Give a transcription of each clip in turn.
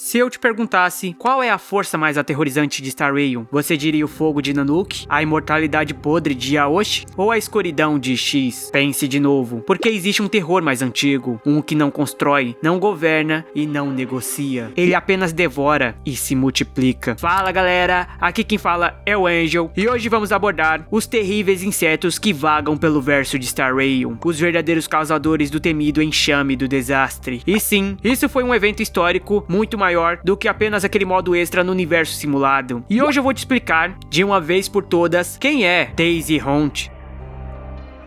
Se eu te perguntasse qual é a força mais aterrorizante de Star Rail, você diria o fogo de Nanook, a imortalidade podre de Aoshi ou a escuridão de X? Pense de novo, porque existe um terror mais antigo, um que não constrói, não governa e não negocia. Ele apenas devora e se multiplica. Fala galera, aqui quem fala é o Angel e hoje vamos abordar os terríveis insetos que vagam pelo verso de Star Rail, os verdadeiros causadores do temido enxame do desastre. E sim, isso foi um evento histórico muito maior do que apenas aquele modo extra no universo simulado. E hoje eu vou te explicar, de uma vez por todas, quem é Daisy Hunt.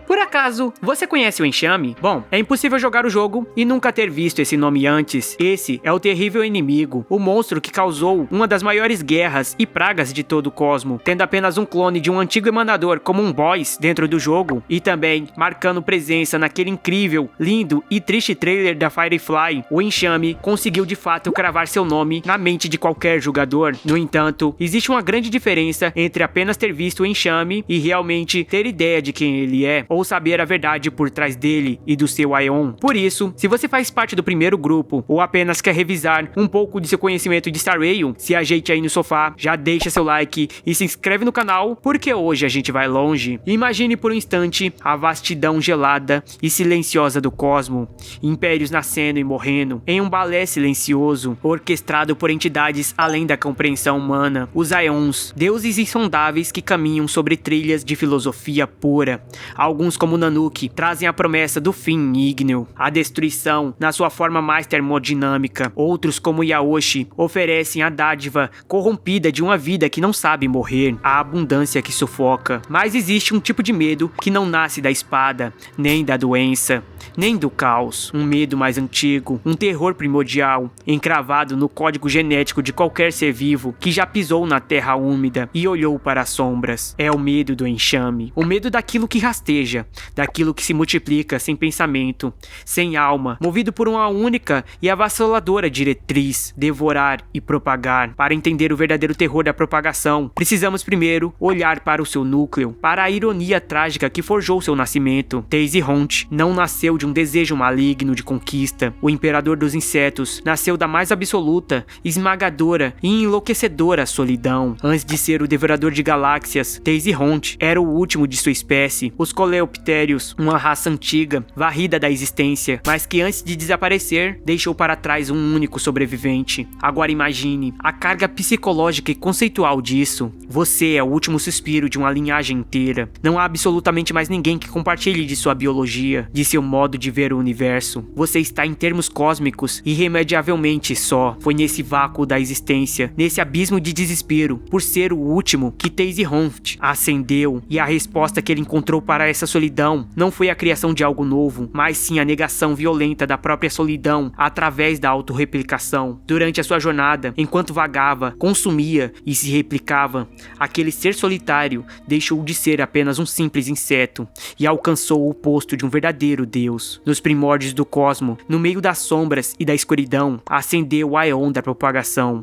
Por acaso, você conhece o enxame? Bom, é impossível jogar o jogo e nunca ter visto esse nome antes. Esse é o terrível inimigo, o monstro que causou uma das maiores guerras e pragas de todo o cosmo, tendo apenas um clone de um antigo emanador como um boss dentro do jogo, e também marcando presença naquele incrível, lindo e triste trailer da Firefly. O enxame conseguiu de fato cravar seu nome na mente de qualquer jogador. No entanto, existe uma grande diferença entre apenas ter visto o enxame e realmente ter ideia de quem ele é, ou saber a verdade por trás dele e do seu Aion. Por isso, se você faz parte do primeiro grupo ou apenas quer revisar um pouco de seu conhecimento de Star Rail, se ajeite aí no sofá, já deixa seu like e se inscreve no canal, porque hoje a gente vai longe. Imagine por um instante a vastidão gelada e silenciosa do cosmo, impérios nascendo e morrendo, em um balé silencioso, orquestrado por entidades além da compreensão humana, os Aions, deuses insondáveis que caminham sobre trilhas de filosofia pura. Alguns, como Nanook, trazem a promessa do fim ígneo, a destruição na sua forma mais termodinâmica. Outros, como Yaoshi, oferecem a dádiva corrompida de uma vida que não sabe morrer, a abundância que sufoca. Mas existe um tipo de medo que não nasce da espada, nem da doença, nem do caos. Um medo mais antigo, um terror primordial, encravado no código genético de qualquer ser vivo que já pisou na terra úmida e olhou para as sombras. É o medo do enxame, o medo daquilo que rasteja, daquilo que se multiplica sem pensamento, sem alma, movido por uma única e avassaladora diretriz: devorar e propagar. Para entender o verdadeiro terror da propagação, precisamos primeiro olhar para o seu núcleo, para a ironia trágica que forjou seu nascimento. Daisy Hunt não nasceu de um desejo maligno de conquista. O imperador dos insetos nasceu da mais absoluta, esmagadora e enlouquecedora solidão. Antes de ser o devorador de galáxias, Daisy Hunt era o último de sua espécie, os Coleoptérios, uma raça antiga, varrida da existência, mas que antes de desaparecer, deixou para trás um único sobrevivente. Agora imagine a carga psicológica e conceitual disso. Você é o último suspiro de uma linhagem inteira. Não há absolutamente mais ninguém que compartilhe de sua biologia, de seu modo de ver o universo. Você está em termos cósmicos irremediavelmente só. Foi nesse vácuo da existência, nesse abismo de desespero, por ser o último, que Daisy Hunt ascendeu, e a resposta que ele encontrou para essa solidão não foi a criação de algo novo, mas sim a negação violenta da própria solidão através da autorreplicação. Durante a sua jornada, enquanto vagava, consumia e se replicava, aquele ser solitário deixou de ser apenas um simples inseto e alcançou o posto de um verdadeiro deus. Nos primórdios do cosmo, no meio das sombras e da escuridão, acendeu o Aion da propagação.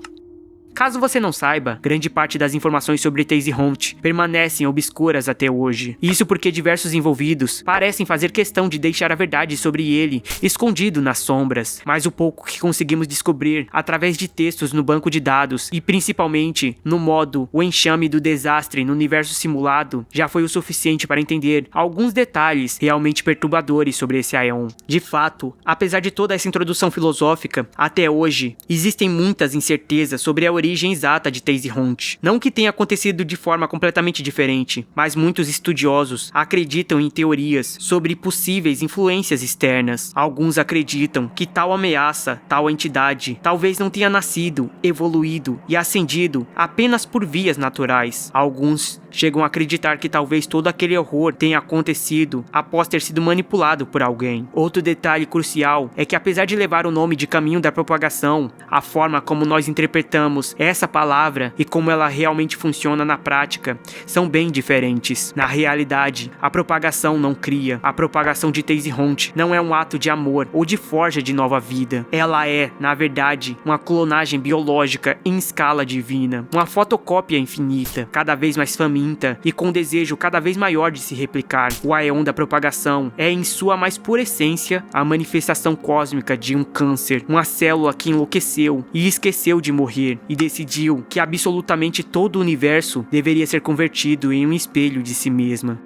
Caso você não saiba, grande parte das informações sobre Daisy Hunt permanecem obscuras até hoje. Isso porque diversos envolvidos parecem fazer questão de deixar a verdade sobre ele escondido nas sombras, mas o pouco que conseguimos descobrir através de textos no banco de dados e principalmente no modo O Enxame do Desastre no universo simulado já foi o suficiente para entender alguns detalhes realmente perturbadores sobre esse Aion. De fato, apesar de toda essa introdução filosófica, até hoje existem muitas incertezas sobre a origem exata de Daisy Hunt. Não que tenha acontecido de forma completamente diferente, mas muitos estudiosos acreditam em teorias sobre possíveis influências externas. Alguns acreditam que tal ameaça, tal entidade, talvez não tenha nascido, evoluído e ascendido apenas por vias naturais. Alguns chegam a acreditar que talvez todo aquele horror tenha acontecido após ter sido manipulado por alguém. Outro detalhe crucial é que, apesar de levar o nome de caminho da propagação, a forma como nós interpretamos Essa palavra e como ela realmente funciona na prática são bem diferentes. Na realidade, a propagação não cria. A propagação de Taserhont não é um ato de amor ou de forja de nova vida. Ela é, na verdade, uma clonagem biológica em escala divina. Uma fotocópia infinita, cada vez mais faminta e com um desejo cada vez maior de se replicar. O Aeon da propagação é, em sua mais pura essência, a manifestação cósmica de um câncer. Uma célula que enlouqueceu e esqueceu de morrer e decidiu que absolutamente todo o universo deveria ser convertido em um espelho de si mesma.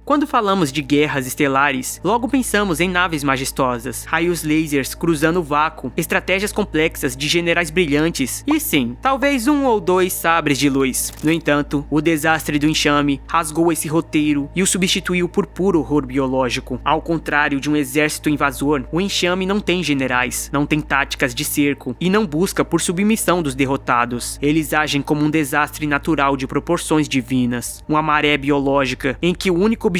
Quando falamos de guerras estelares, logo pensamos em naves majestosas, raios lasers cruzando o vácuo, estratégias complexas de generais brilhantes e sim, talvez 1 ou 2 sabres de luz. No entanto, o desastre do enxame rasgou esse roteiro e o substituiu por puro horror biológico. Ao contrário de um exército invasor, o enxame não tem generais, não tem táticas de cerco e não busca por submissão dos derrotados. Eles agem como um desastre natural de proporções divinas, uma maré biológica em que o único objetivo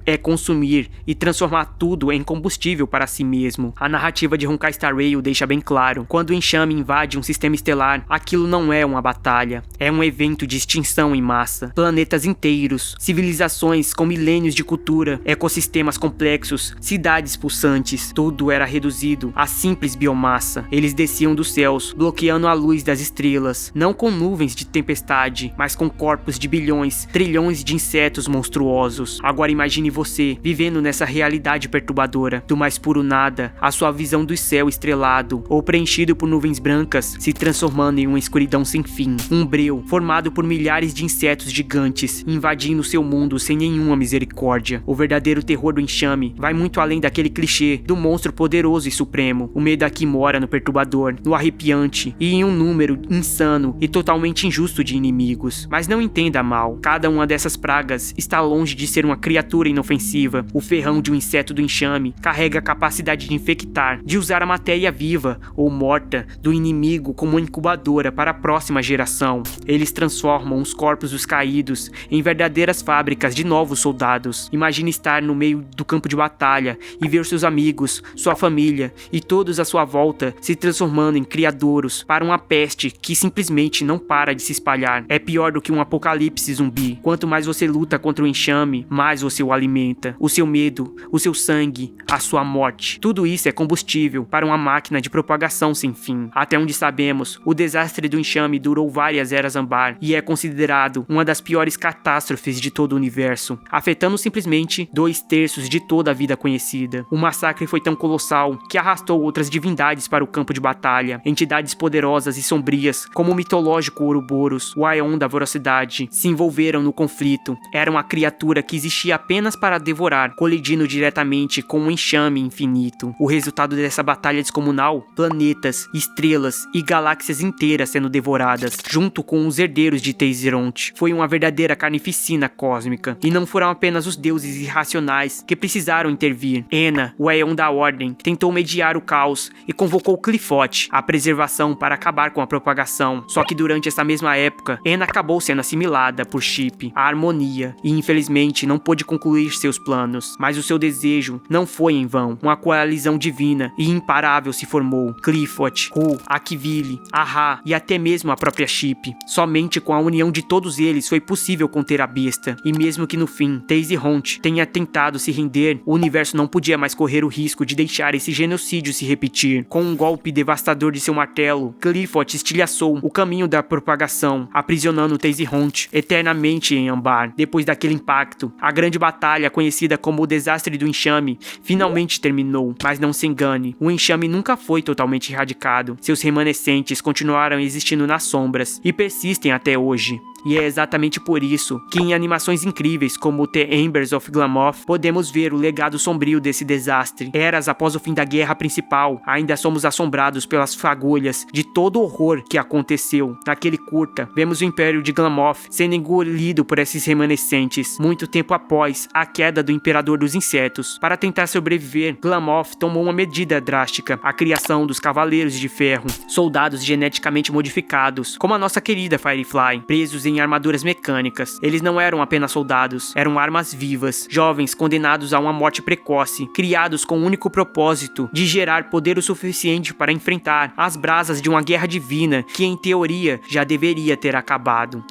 é consumir e transformar tudo em combustível para si mesmo. A narrativa de Honkai Star Rail deixa bem claro: quando o enxame invade um sistema estelar, aquilo não é uma batalha, é um evento de extinção em massa. Planetas inteiros, civilizações com milênios de cultura, ecossistemas complexos, cidades pulsantes, tudo era reduzido a simples biomassa. Eles desciam dos céus, bloqueando a luz das estrelas, não com nuvens de tempestade, mas com corpos de bilhões, trilhões de insetos monstruosos. Agora imagine você vivendo nessa realidade perturbadora, do mais puro nada, a sua visão do céu estrelado ou preenchido por nuvens brancas se transformando em uma escuridão sem fim, um breu formado por milhares de insetos gigantes invadindo seu mundo sem nenhuma misericórdia. O verdadeiro terror do enxame vai muito além daquele clichê do monstro poderoso e supremo. O medo aqui mora no perturbador, no arrepiante e em um número insano e totalmente injusto de inimigos. Mas não entenda mal, cada uma dessas pragas está longe de ser uma criatura inofensiva. O ferrão de um inseto do enxame carrega a capacidade de infectar, de usar a matéria viva ou morta do inimigo como uma incubadora para a próxima geração. Eles transformam os corpos dos caídos em verdadeiras fábricas de novos soldados. Imagine estar no meio do campo de batalha e ver seus amigos, sua família e todos à sua volta se transformando em criadouros para uma peste que simplesmente não para de se espalhar. É pior do que um apocalipse zumbi. Quanto mais você luta contra o enxame, mais você o alimenta. O seu medo, o seu sangue, a sua morte. Tudo isso é combustível para uma máquina de propagação sem fim. Até onde sabemos, o desastre do enxame durou várias eras âmbar e é considerado uma das piores catástrofes de todo o universo, afetando simplesmente 2/3 de toda a vida conhecida. O massacre foi tão colossal que arrastou outras divindades para o campo de batalha. Entidades poderosas e sombrias, como o mitológico Ouroboros, o Aeon da Voracidade, se envolveram no conflito. Era uma criatura que existia apenas para devorar, colidindo diretamente com um enxame infinito. O resultado dessa batalha descomunal? Planetas, estrelas e galáxias inteiras sendo devoradas, junto com os herdeiros de Taserhont. Foi uma verdadeira carnificina cósmica, e não foram apenas os deuses irracionais que precisaram intervir. Ena, o Aeon da Ordem, tentou mediar o caos e convocou Qliphotht, a preservação, para acabar com a propagação. Só que durante essa mesma época, Ena acabou sendo assimilada por Ship, a Harmonia, e infelizmente não pôde concluir seus planos, mas o seu desejo não foi em vão. Uma coalizão divina e imparável se formou. Qliphotht, Hu, Akivili, Aha e até mesmo a própria Ship. Somente com a união de todos eles foi possível conter a besta, e mesmo que no fim Taserhont tenha tentado se render, o universo não podia mais correr o risco de deixar esse genocídio se repetir. Com um golpe devastador de seu martelo, Qliphotht estilhaçou o caminho da propagação, aprisionando Taserhont eternamente em âmbar. Depois daquele impacto, a grande batalha, conhecida como o Desastre do Enxame, finalmente terminou. Mas não se engane, o enxame nunca foi totalmente erradicado. Seus remanescentes continuaram existindo nas sombras e persistem até hoje. E é exatamente por isso que em animações incríveis como The Embers of Glamoth podemos ver o legado sombrio desse desastre. Eras após o fim da guerra principal, ainda somos assombrados pelas fagulhas de todo o horror que aconteceu. Naquele curta, vemos o Império de Glamoth sendo engolido por esses remanescentes. Muito tempo após a queda do Imperador dos Insetos, para tentar sobreviver, Glamoth tomou uma medida drástica: a criação dos Cavaleiros de Ferro, soldados geneticamente modificados, como a nossa querida Firefly, presos em armaduras mecânicas. Eles não eram apenas soldados, eram armas vivas, jovens condenados a uma morte precoce, criados com o único propósito de gerar poder o suficiente para enfrentar as brasas de uma guerra divina que, em teoria, já deveria ter acabado.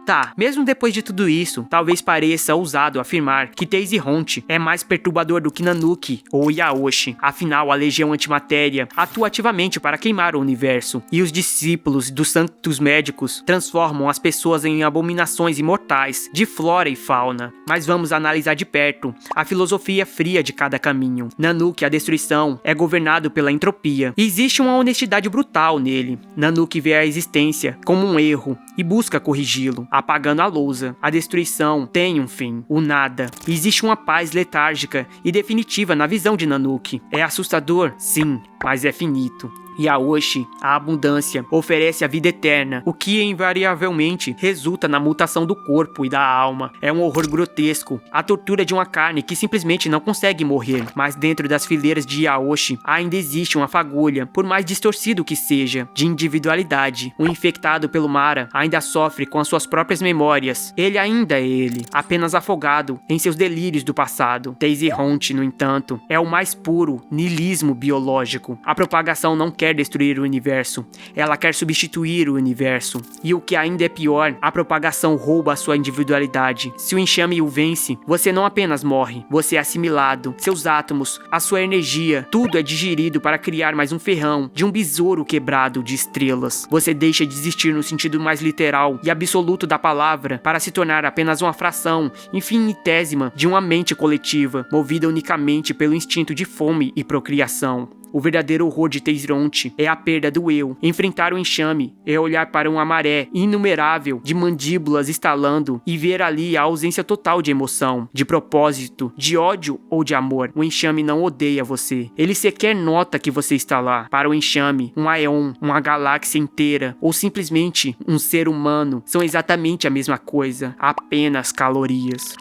Tá, mesmo depois de tudo isso, talvez pareça ousado afirmar que Teyziront é mais perturbador do que Nanook ou Yaoshi. Afinal, a Legião Antimatéria atua ativamente para queimar o universo, e os discípulos dos Sanctus Médicos transformam as pessoas em abominações imortais de flora e fauna. Mas vamos analisar de perto a filosofia fria de cada caminho. Nanook, a destruição, é governado pela entropia, e existe uma honestidade brutal nele. Nanook vê a existência como um erro e busca corrigi-lo, apagando a lousa. A destruição tem um fim, o nada. Existe uma paz letárgica e definitiva na visão de Nanook. É assustador? Sim, mas é finito. Yaoshi, a abundância, oferece a vida eterna, o que invariavelmente resulta na mutação do corpo e da alma. É um horror grotesco, a tortura de uma carne que simplesmente não consegue morrer. Mas dentro das fileiras de Yaoshi ainda existe uma fagulha, por mais distorcido que seja, de individualidade. O infectado pelo Mara ainda sofre com as suas próprias memórias. Ele ainda é ele, apenas afogado em seus delírios do passado. Teyziront, no entanto, é o mais puro niilismo biológico. A propagação não quer destruir o universo, ela quer substituir o universo. E o que ainda é pior, a propagação rouba a sua individualidade. Se o enxame o vence, você não apenas morre, você é assimilado. Seus átomos, a sua energia, tudo é digerido para criar mais um ferrão de um besouro quebrado de estrelas. Você deixa de existir no sentido mais literal e absoluto da palavra para se tornar apenas uma fração infinitésima de uma mente coletiva, movida unicamente pelo instinto de fome e procriação. O verdadeiro horror de Teyziront é a perda do eu. Enfrentar o enxame é olhar para uma maré inumerável de mandíbulas estalando e ver ali a ausência total de emoção, de propósito, de ódio ou de amor. O enxame não odeia você. Ele sequer nota que você está lá. Para o enxame, um aeon, uma galáxia inteira ou simplesmente um ser humano são exatamente a mesma coisa, apenas calorias.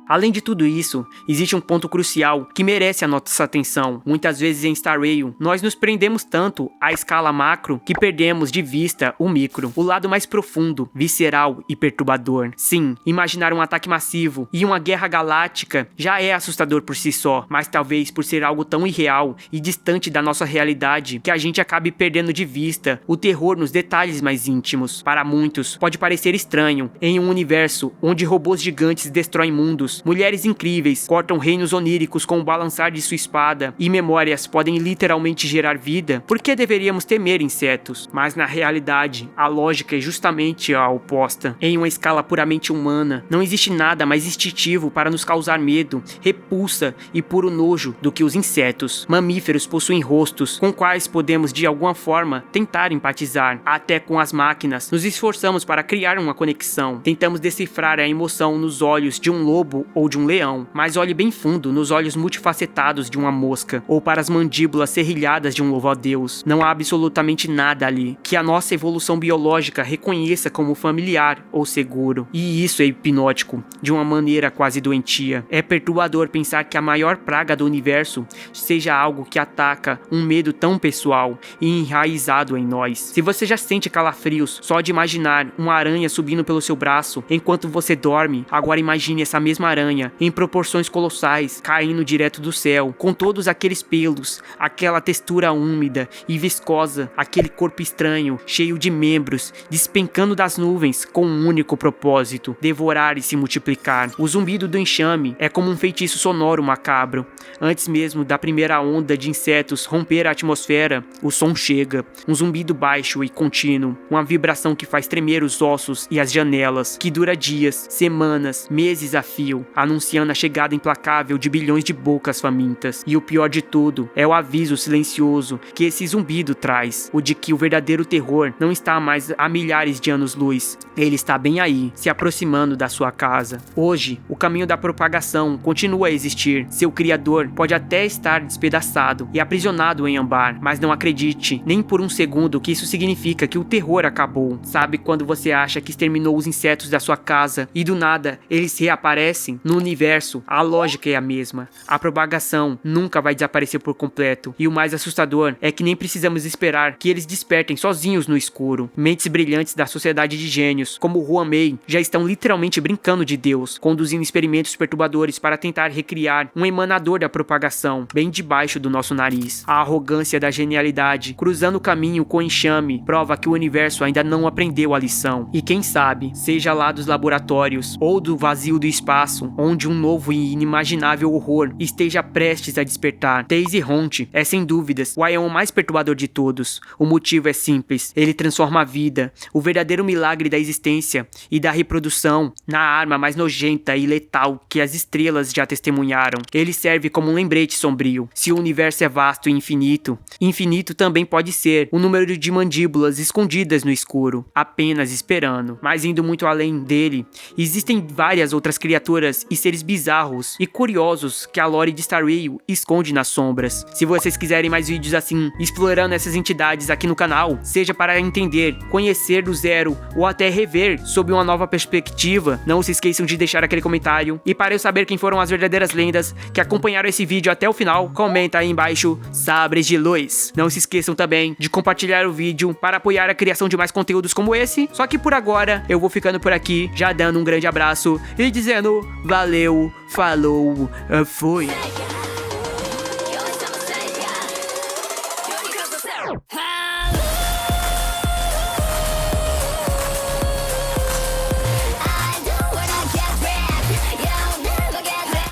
Além de tudo isso, existe um ponto crucial que merece a nossa atenção. Muitas vezes em Star Rail, nós nos prendemos tanto à escala macro que perdemos de vista o micro, o lado mais profundo, visceral e perturbador. Sim, imaginar um ataque massivo e uma guerra galáctica já é assustador por si só, mas talvez por ser algo tão irreal e distante da nossa realidade que a gente acabe perdendo de vista o terror nos detalhes mais íntimos. Para muitos, pode parecer estranho, em um universo onde robôs gigantes destroem mundos, mulheres incríveis cortam reinos oníricos com o balançar de sua espada e memórias podem literalmente gerar vida, por que deveríamos temer insetos? Mas na realidade, a lógica é justamente a oposta. Em uma escala puramente humana, não existe nada mais instintivo para nos causar medo, repulsa e puro nojo do que os insetos. Mamíferos possuem rostos com quais podemos de alguma forma tentar empatizar. Até com as máquinas, nos esforçamos para criar uma conexão. Tentamos decifrar a emoção nos olhos de um lobo ou de um leão, mas olhe bem fundo nos olhos multifacetados de uma mosca, ou para as mandíbulas serrilhadas de um louvo-a-Deus. Não há absolutamente nada ali que a nossa evolução biológica reconheça como familiar ou seguro. E isso é hipnótico, de uma maneira quase doentia. É perturbador pensar que a maior praga do universo seja algo que ataca um medo tão pessoal e enraizado em nós. Se você já sente calafrios só de imaginar uma aranha subindo pelo seu braço enquanto você dorme, agora imagine essa mesma aranha em proporções colossais, caindo direto do céu, com todos aqueles pelos, aquela textura úmida e viscosa, aquele corpo estranho, cheio de membros, despencando das nuvens com um único propósito: devorar e se multiplicar. O zumbido do enxame é como um feitiço sonoro macabro. Antes mesmo da primeira onda de insetos romper a atmosfera, o som chega, um zumbido baixo e contínuo, uma vibração que faz tremer os ossos e as janelas, que dura dias, semanas, meses a fio, anunciando a chegada implacável de bilhões de bocas famintas. E o pior de tudo é o aviso silencioso que esse zumbido traz, o de que o verdadeiro terror não está mais a milhares de anos-luz. Ele está bem aí, se aproximando da sua casa. Hoje, o caminho da propagação continua a existir. Seu criador pode até estar despedaçado e aprisionado em Ambar, mas não acredite nem por um segundo que isso significa que o terror acabou. Sabe quando você acha que exterminou os insetos da sua casa e do nada eles reaparecem? pensem, no universo, a lógica é a mesma. A propagação nunca vai desaparecer por completo. E o mais assustador é que nem precisamos esperar que eles despertem sozinhos no escuro. Mentes brilhantes da sociedade de gênios, como Huan Mei, já estão literalmente brincando de Deus, conduzindo experimentos perturbadores para tentar recriar um emanador da propagação, bem debaixo do nosso nariz. A arrogância da genialidade, cruzando o caminho com enxame, prova que o universo ainda não aprendeu a lição. E quem sabe, seja lá dos laboratórios ou do vazio do espaço, onde um novo e inimaginável horror esteja prestes a despertar. Daisy Ronte é sem dúvidas o Aion mais perturbador de todos. O motivo é simples, ele transforma a vida, o verdadeiro milagre da existência e da reprodução, na arma mais nojenta e letal que as estrelas já testemunharam. Ele serve como um lembrete sombrio. Se o universo é vasto e infinito, infinito também pode ser o número de mandíbulas escondidas no escuro, apenas esperando. Mas indo muito além dele, existem várias outras criaturas e seres bizarros e curiosos que a lore de Star Rail esconde nas sombras. Se vocês quiserem mais vídeos assim, explorando essas entidades aqui no canal, seja para entender, conhecer do zero ou até rever sob uma nova perspectiva, não se esqueçam de deixar aquele comentário. E para eu saber quem foram as verdadeiras lendas que acompanharam esse vídeo até o final, comenta aí embaixo, Sabres de Luz. Não se esqueçam também de compartilhar o vídeo para apoiar a criação de mais conteúdos como esse. Só que por agora, eu vou ficando por aqui, já dando um grande abraço e dizendo valeu, falou, fui.